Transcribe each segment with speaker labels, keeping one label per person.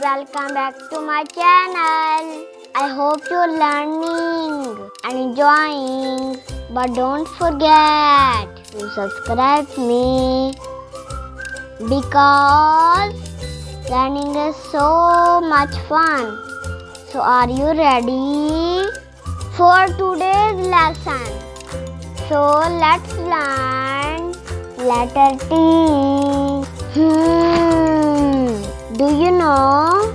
Speaker 1: welcome back to my channel. I hope you're learning and enjoying, but don't forget to subscribe me because learning is so much fun. So are you ready for today's lesson? So let's learn letter T. Do you know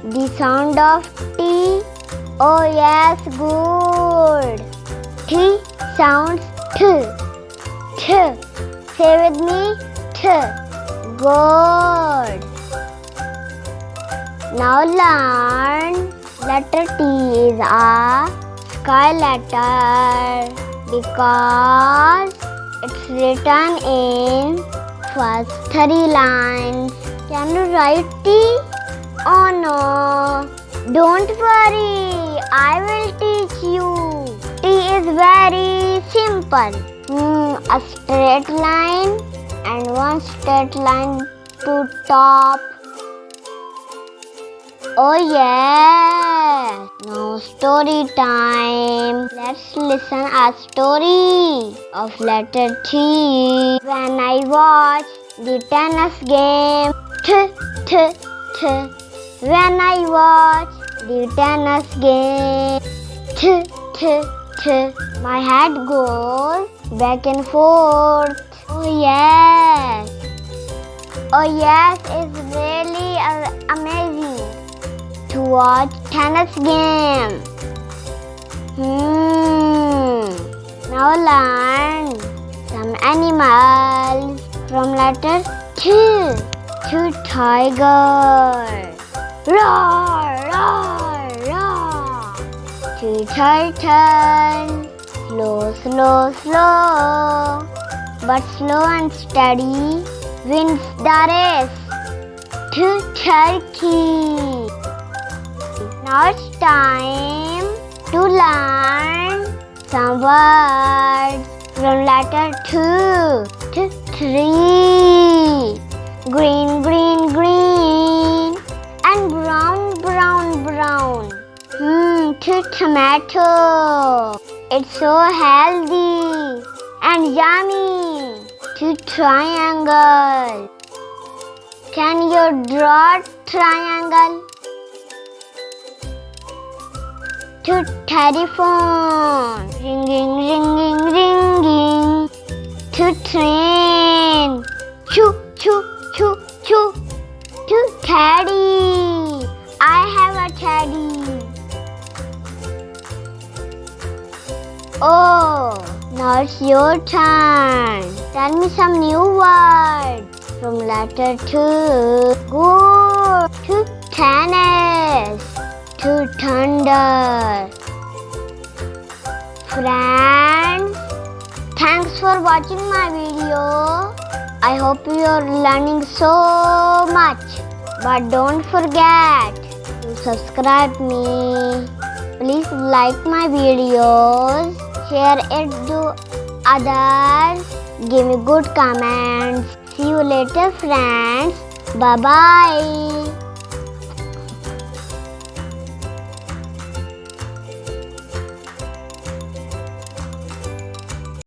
Speaker 1: the sound of T? Oh yes, good. T sounds T. T. Say with me, T. Good. Now learn letter T is a sky letter because it's written in first 3 lines. Can you write T? Oh no, don't worry, I will teach you. T is very simple. A straight line and one straight line to top. Oh yeah, now story time. Let's listen a story of letter T. When I watch the tennis game, when I watch the tennis game, my head goes back and forth. Oh yes, it's really amazing to watch tennis game. Now learn some animals from letter T. Tiger. Roar, roar, roar. Turtle. Slow. But slow and steady wins the race. Turkey. Now it's time to learn some words from letter T. Tree. Green, and brown. Tomato. It's so healthy and yummy. Triangle. Can you draw triangle? Telephone. Ringing. Train. Choo. Teddy. I have a teddy. Oh, now it's your turn. Tell me some new words from letter T. Good. Tennis. Thunder. Friends, thanks for watching my video. I hope you are learning so much. But don't forget to subscribe me. Please like my videos. Share it to others. Give me good comments. See you later, friends. Bye-bye.